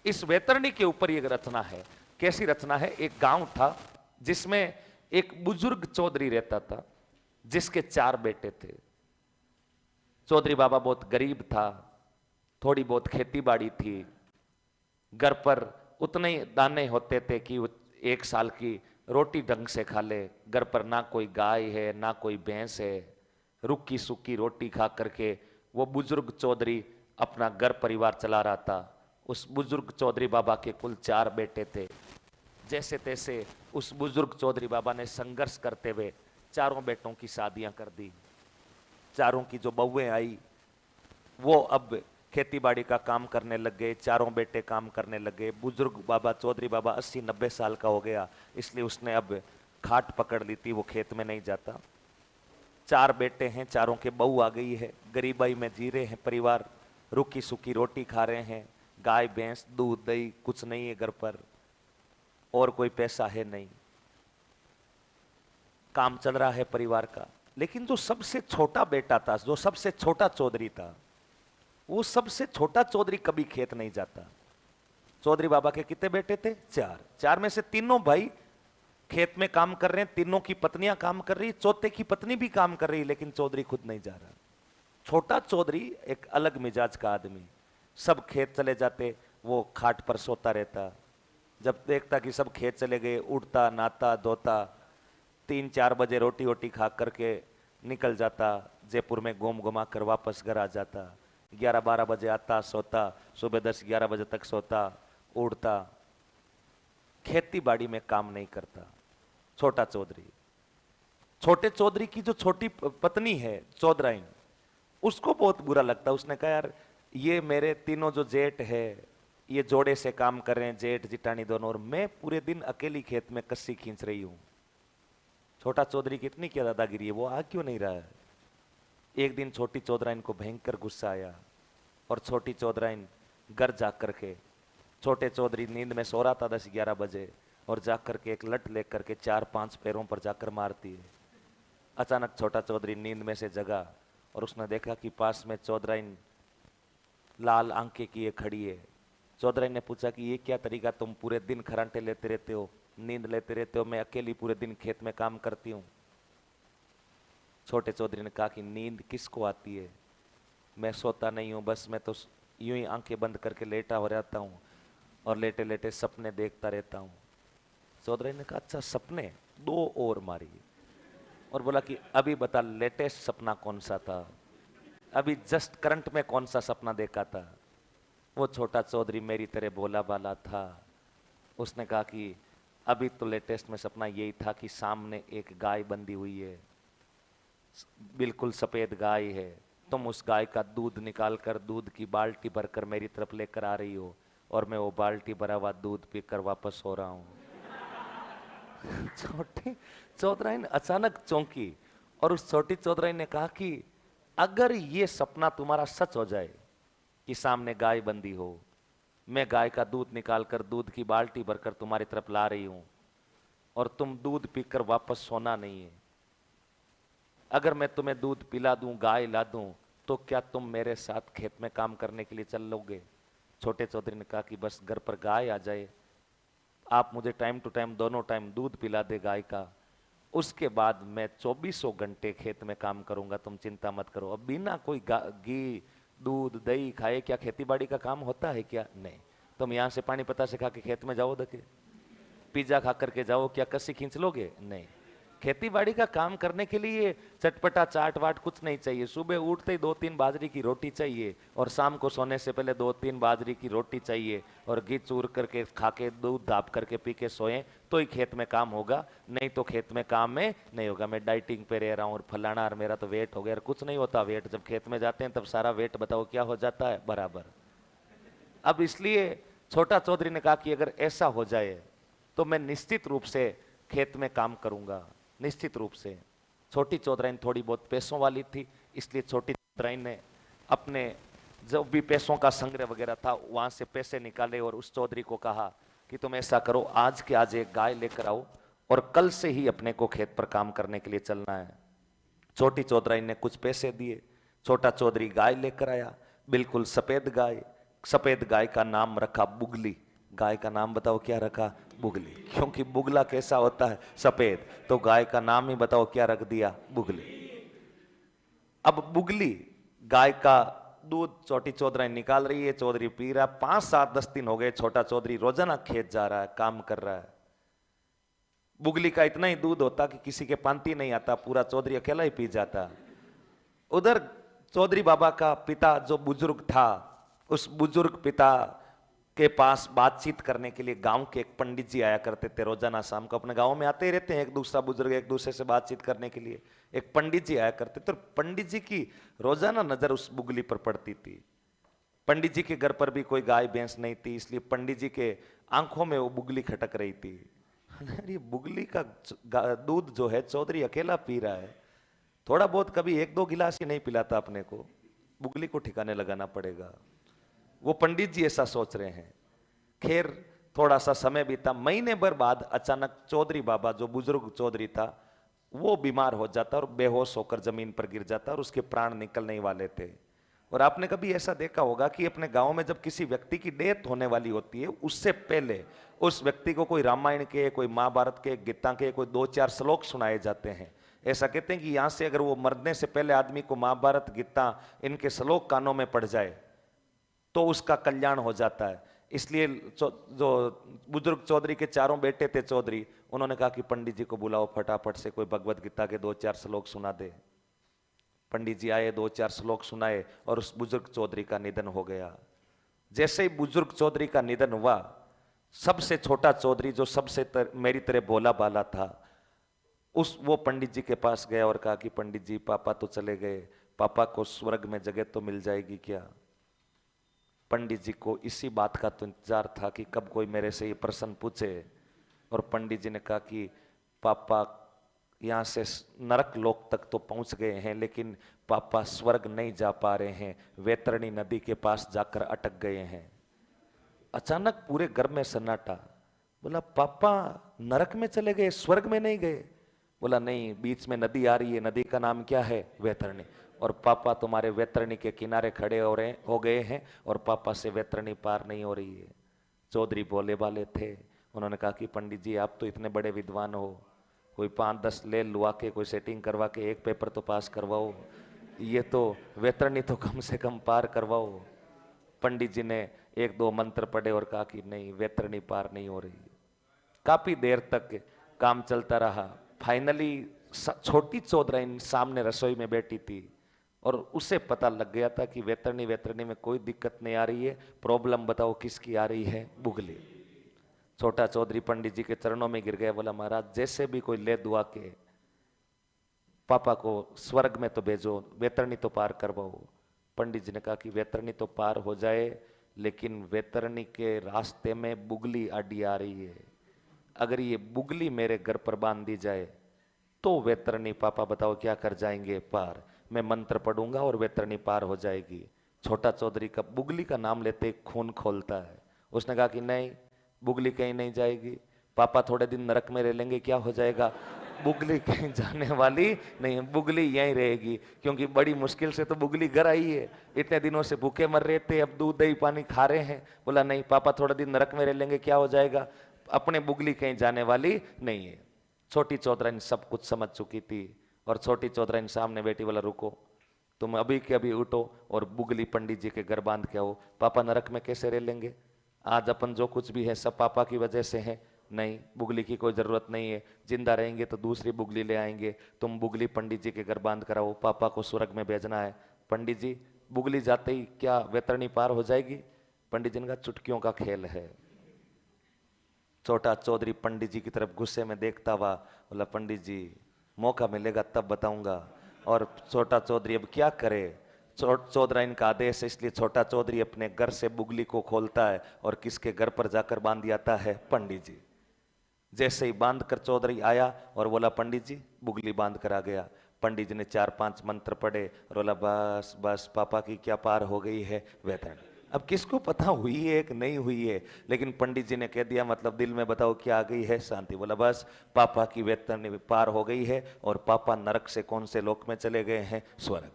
इस वैतरणी के ऊपर ये रचना है। कैसी रचना है? एक गांव था जिसमें एक बुजुर्ग चौधरी रहता था, जिसके 4 बेटे थे। चौधरी बाबा बहुत गरीब था, थोड़ी बहुत खेती बाड़ी थी, घर पर उतने ही दाने होते थे कि वो 1 साल की रोटी ढंग से खा ले। घर पर ना कोई गाय है ना कोई भैंस है, रुक्की सुक्की रोटी खा करके वो बुजुर्ग चौधरी अपना घर परिवार चला रहा था। उस बुजुर्ग चौधरी बाबा के कुल 4 बेटे थे। जैसे तैसे उस बुजुर्ग चौधरी बाबा ने संघर्ष करते हुए चारों बेटों की शादियां कर दी। चारों की जो बहुएं आई वो अब खेती बाड़ी का काम करने लग गए, चारों बेटे काम करने लग गए। बुजुर्ग बाबा चौधरी बाबा 80-90 साल का हो गया, इसलिए उसने अब खाट पकड़ ली थी, वो खेत में नहीं जाता। 4 बेटे हैं, चारों के बहू आ गई है, गरीबाई में जी रहे हैं परिवार, रुकी सुखी रोटी खा रहे हैं, गाय भैंस दूध दही कुछ नहीं है घर पर, और कोई पैसा है नहीं, काम चल रहा है परिवार का। लेकिन जो सबसे छोटा बेटा था, जो सबसे छोटा चौधरी था, वो सबसे छोटा चौधरी कभी खेत नहीं जाता। चौधरी बाबा के कितने बेटे थे? 4। 4 में से तीनों भाई खेत में काम कर रहे हैं, तीनों की पत्नियां काम कर रही, चौथे की पत्नी भी काम कर रही, लेकिन चौधरी खुद नहीं जा रहा। छोटा चौधरी एक अलग मिजाज का आदमी, सब खेत चले जाते, वो खाट पर सोता रहता। जब देखता कि सब खेत चले गए, उठता नहाता धोता, 3-4 बजे रोटी वोटी खा करके निकल जाता, जयपुर में घूम घुमा कर वापस घर आ जाता। 11-12 बजे आता, सोता, सुबह 10-11 बजे तक सोता, उड़ता, खेती बाड़ी में काम नहीं करता। छोटा चौधरी। छोटे चौधरी की जो छोटी पत्नी है चौधराइन, उसको बहुत बुरा लगता। उसने कहा यार ये मेरे तीनों जो जेठ है ये जोड़े से काम कर रहे हैं, जेठ जिठानी दोनों, और मैं पूरे दिन अकेली खेत में कस्सी खींच रही हूं। छोटा चौधरी की इतनी क्या दादागिरी है, वो आ क्यों नहीं रहा है? एक दिन छोटी चौधराइन को भयंकर गुस्सा आया और छोटी चौधराइन घर जा करके, छोटे चौधरी नींद में सो रहा था 10-11 बजे, और जाकर के एक लठ लेकर के 4-5 पैरों पर जाकर मारती है। अचानक छोटा चौधरी नींद में से जगा और उसने देखा कि पास में चौधराइन लाल आंखें किए खड़ी है। चौधराइन ने पूछा कि ये क्या तरीका, तुम पूरे दिन खरांटे लेते रहते हो, नींद लेते रहते हो, मैं अकेली पूरे दिन खेत में काम करती हूँ। छोटे चौधरी ने कहा कि नींद किसको आती है, मैं सोता नहीं हूँ, बस मैं तो यूं ही आंखें बंद करके लेटा हो रहता हूँ और लेटे लेटे सपने देखता रहता हूँ। चौधरी ने कहा अच्छा सपने, 2 और मारी और बोला कि अभी बता लेटेस्ट सपना कौन सा था, अभी जस्ट करंट में कौन सा सपना देखा था? वो छोटा चौधरी मेरी तरह भोला भाला था, उसने कहा कि अभी तो लेटेस्ट में सपना यही था कि सामने एक गाय बंधी हुई है, बिल्कुल सफेद गाय है, तुम उस गाय का दूध निकाल कर दूध की बाल्टी भरकर मेरी तरफ लेकर आ रही हो और मैं वो बाल्टी भरा हुआ दूध पीकर वापस हो रहा हूं। छोटी चौधराइन अचानक चौंकी और उस छोटी चौधराइन ने कहा कि अगर ये सपना तुम्हारा सच हो जाए कि सामने गाय बंदी हो, मैं गाय का दूध निकाल कर दूध की बाल्टी भरकर तुम्हारी तरफ ला रही हूं और तुम दूध पीकर वापस सोना नहीं है, अगर मैं तुम्हें दूध पिला दूं, गाय ला दूं, तो क्या तुम मेरे साथ खेत में काम करने के लिए चल लोगे? छोटे चौधरी ने कहा कि बस घर पर गाय आ जाए, आप मुझे टाइम टू टाइम दोनों टाइम दूध पिला दे गाय का, उसके बाद मैं 24 घंटे खेत में काम करूंगा, तुम चिंता मत करो। अब बिना कोई घी दूध दही खाए क्या खेती बाड़ी का काम होता है क्या? नहीं। तुम यहां से पानी पता से खा के खेत में जाओ धके, पिज्जा खा करके जाओ, क्या कस्सी खींच लोगे? नहीं। खेती बाड़ी का काम करने के लिए चटपटा चाट वाट कुछ नहीं चाहिए, सुबह उठते ही 2-3 बाजरी की रोटी चाहिए और शाम को सोने से पहले 2-3 बाजरी की रोटी चाहिए और घी चूर करके खा के दूध दाप करके पी के सोएं तो ही खेत में काम होगा, नहीं तो खेत में काम में नहीं होगा। मैं डाइटिंग पे रह रहा हूँ और फलाना और मेरा तो वेट हो गया, और कुछ नहीं होता वेट, जब खेत में जाते हैं तब सारा वेट बताओ क्या हो जाता है? बराबर। अब इसलिए छोटा चौधरी ने कहा कि अगर ऐसा हो जाए तो मैं निश्चित रूप से खेत में काम करूंगा, निश्चित रूप से। छोटी चौधराइन थोड़ी बहुत पैसों वाली थी, इसलिए छोटी चौधराइन ने अपने जो भी पैसों का संग्रह वगैरह था वहां से पैसे निकाले और उस चौधरी को कहा कि तुम ऐसा करो, आज के आज एक गाय लेकर आओ और कल से ही अपने को खेत पर काम करने के लिए चलना है। छोटी चौधराइन ने कुछ पैसे दिए, छोटा चौधरी गाय लेकर आया, बिल्कुल सफेद गाय, सफेद गाय का नाम रखा बुगली। गाय का नाम बताओ क्या रखा? बुगली। क्योंकि बुगला कैसा होता है? सफेद। तो गाय का नाम ही बताओ क्या रख दिया? बुगली। अब बुगली गाय का दूध छोटी चौधरी निकाल रही है, चौधरी पी रहा। 5, 7, 10 दिन हो गए, छोटा चौधरी रोजाना खेत जा रहा है, काम कर रहा है। बुगली का इतना ही दूध होता कि किसी के पांती नहीं आता, पूरा चौधरी अकेला ही पी जाता। उधर चौधरी बाबा का पिता जो बुजुर्ग था, उस बुजुर्ग पिता के पास बातचीत करने के लिए गांव के एक पंडित जी आया करते थे। रोजाना शाम को अपने गांव में आते ही रहते हैं, एक दूसरा बुजुर्ग एक दूसरे से बातचीत करने के लिए। एक पंडित जी आया करते थे, तो पंडित जी की रोजाना नजर उस बुगली पर पड़ती थी। पंडित जी के घर पर भी कोई गाय भैंस नहीं थी, इसलिए पंडित जी के आंखों में वो बुगली खटक रही थी। ये बुगली का दूध जो है चौधरी अकेला पी रहा है, थोड़ा बहुत कभी 1-2 गिलास ही नहीं पिलाता अपने को, बुगली को ठिकाने लगाना पड़ेगा। वो पंडित जी ऐसा सोच रहे हैं। खैर थोड़ा सा समय बीता, महीने भर बाद अचानक चौधरी बाबा जो बुजुर्ग चौधरी था वो बीमार हो जाता और बेहोश होकर जमीन पर गिर जाता और उसके प्राण निकलने ही वाले थे। और आपने कभी ऐसा देखा होगा कि अपने गांव में जब किसी व्यक्ति की डेथ होने वाली होती है, उससे पहले उस व्यक्ति को कोई रामायण के, कोई महाभारत के, गीता के कोई 2-4 श्लोक सुनाए जाते हैं। ऐसा कहते हैं कि यहां से अगर वो मरने से पहले आदमी को महाभारत, गीता, इनके श्लोक कानों में पड़ जाए तो उसका कल्याण हो जाता है। इसलिए जो बुजुर्ग चौधरी के चारों बेटे थे चौधरी, उन्होंने कहा कि पंडित जी को बुलाओ, फटाफट से कोई भगवत गीता के 2-4 श्लोक सुना दे। पंडित जी आए, 2-4 श्लोक सुनाए और उस बुजुर्ग चौधरी का निधन हो गया। जैसे ही बुजुर्ग चौधरी का निधन हुआ, सबसे छोटा चौधरी जो सबसे मेरी तरह भोला भाला था, वो पंडित जी के पास गया और कहा कि पंडित जी पापा तो चले गए, पापा को स्वर्ग में जगह तो मिल जाएगी क्या? पंडित जी को इसी बात का तो इंतजार था कि कब कोई मेरे से ये प्रश्न पूछे। और पंडित जी ने कहा कि पापा यहाँ से नरक लोक तक तो पहुंच गए हैं, लेकिन पापा स्वर्ग नहीं जा पा रहे हैं, वैतरणी नदी के पास जाकर अटक गए हैं। अचानक पूरे घर में सन्नाटा। बोला पापा नरक में चले गए, स्वर्ग में नहीं गए? बोला नहीं, बीच में नदी आ रही है, नदी का नाम क्या है? वैतरणी। और पापा तुम्हारे वैतरणी के किनारे खड़े हो गए हैं और पापा से वैतरणी पार नहीं हो रही है। चौधरी भोले वाले थे, उन्होंने कहा कि पंडित जी आप तो इतने बड़े विद्वान हो, कोई 5-10 ले लुआ के कोई सेटिंग करवा के एक पेपर तो पास करवाओ, ये तो वैतरणी तो कम से कम पार करवाओ। पंडित जी ने 1-2 मंत्र पढ़े और कहा कि नहीं, वैतरणी पार नहीं हो रही। काफी देर तक काम चलता रहा। फाइनली छोटी चौधराइन सामने रसोई में बैठी थी और उसे पता लग गया था कि वैतरणी में कोई दिक्कत नहीं आ रही है, प्रॉब्लम बताओ किसकी आ रही है? बुगली। छोटा चौधरी पंडित जी के चरणों में गिर गया, बोला महाराज जैसे भी कोई ले दुआ के पापा को स्वर्ग में तो भेजो, वैतरणी तो पार करवाओ। पंडित जी ने कहा कि वैतरणी तो पार हो जाए, लेकिन वैतरणी के रास्ते में बुगली आड़ी आ रही है। अगर ये बुगली मेरे घर पर बांध दी जाए तो वैतरणी पापा बताओ क्या कर जाएंगे? पार। मैं मंत्र पढ़ूंगा और वैतरणी पार हो जाएगी। छोटा चौधरी का बुगली का नाम लेते खून खोलता है। उसने कहा कि नहीं, बुगली कहीं नहीं जाएगी, पापा थोड़े दिन नरक में रह लेंगे, क्या हो जाएगा? बुगली कहीं जाने वाली नहीं, बुगली यहीं रहेगी, क्योंकि बड़ी मुश्किल से तो बुगली घर आई है, इतने दिनों से भूखे मर रहे थे, अब दूध दही पानी खा रहे हैं। बोला नहीं, पापा थोड़े दिन नरक में रह लेंगे, क्या हो जाएगा? अपने बुगली कहीं जाने वाली नहीं है। छोटी चौधराइन सब कुछ समझ चुकी थी और छोटी चौधराइन सामने बैठी, बोला रुको, तुम अभी के अभी उठो और बुगली पंडित जी के घर बांध के आओ। पापा नरक में कैसे रह लेंगे? आज अपन जो कुछ भी है सब पापा की वजह से है। नहीं, बुगली की कोई जरूरत नहीं है, जिंदा रहेंगे तो दूसरी बुगली ले आएंगे, तुम बुगली पंडित जी के घर बांध कराओ, पापा को स्वर्ग में भेजना है। पंडित जी, बुगली जाते ही क्या वैतरणी पार हो जाएगी? पंडित जी ने कहा चुटकियों का खेल है। छोटा चौधरी पंडित जी की तरफ गुस्से में देखता हुआ बोला पंडित जी मौका मिलेगा तब बताऊंगा। और छोटा चौधरी अब क्या करे, चौधराइन का आदेश है, इसलिए छोटा चौधरी अपने घर से बुगली को खोलता है और किसके घर पर जाकर बांध आता है? पंडित जी। जैसे ही बांध कर चौधरी आया और बोला पंडित जी बुगली बांध कर आ गया। पंडित जी ने 4-5 मंत्र पढ़े और बोला बस बस पापा की क्या पार हो गई है वैतरणी। अब किसको पता हुई है कि नहीं हुई है, लेकिन पंडित जी ने कह दिया, मतलब दिल में बताओ क्या आ गई है? शांति। बोला बस पापा की वैतरणी पार हो गई है और पापा नरक से कौन से लोक में चले गए हैं? स्वर्ग।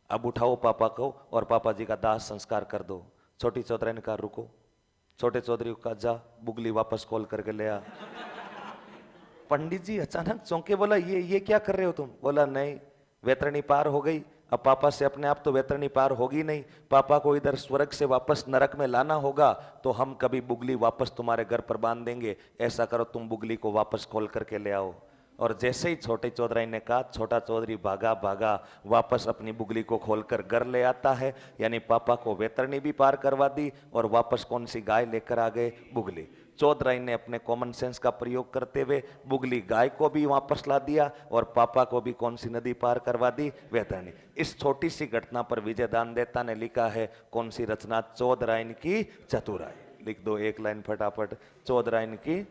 अब उठाओ पापा को और पापा जी का दाह संस्कार कर दो। छोटी चौधरी ने कहा रुको। छोटे चौधरी को कहा जा बुगली वापस खोल करके ले आ। पंडित जी अचानक चौंके, बोला ये क्या कर रहे हो तुम? बोला नहीं, वैतरणी पार हो गई, अब पापा से अपने आप तो वैतरणी पार होगी नहीं, पापा को इधर स्वर्ग से वापस नरक में लाना होगा, तो हम कभी बुगली वापस तुम्हारे घर पर बांध देंगे, ऐसा करो तुम बुगली को वापस खोल करके ले आओ। और जैसे ही छोटे चौधरी ने कहा, छोटा चौधरी भागा भागा वापस अपनी बुगली को खोलकर घर ले आता है। यानी पापा को वैतरणी भी पार करवा दी और वापस कौन सी गाय लेकर आ गए? बुगली। चौधरी ने अपने कॉमन सेंस का प्रयोग करते हुए बुगली गाय को भी वापस ला दिया और पापा को भी कौन सी नदी पार करवा दी? वैतरणी। इस छोटी सी घटना पर विजयदान देता ने लिखा है कौन सी रचना? चौधराइन की चतुराई। लिख दो एक लाइन फटाफट, चौधराइन की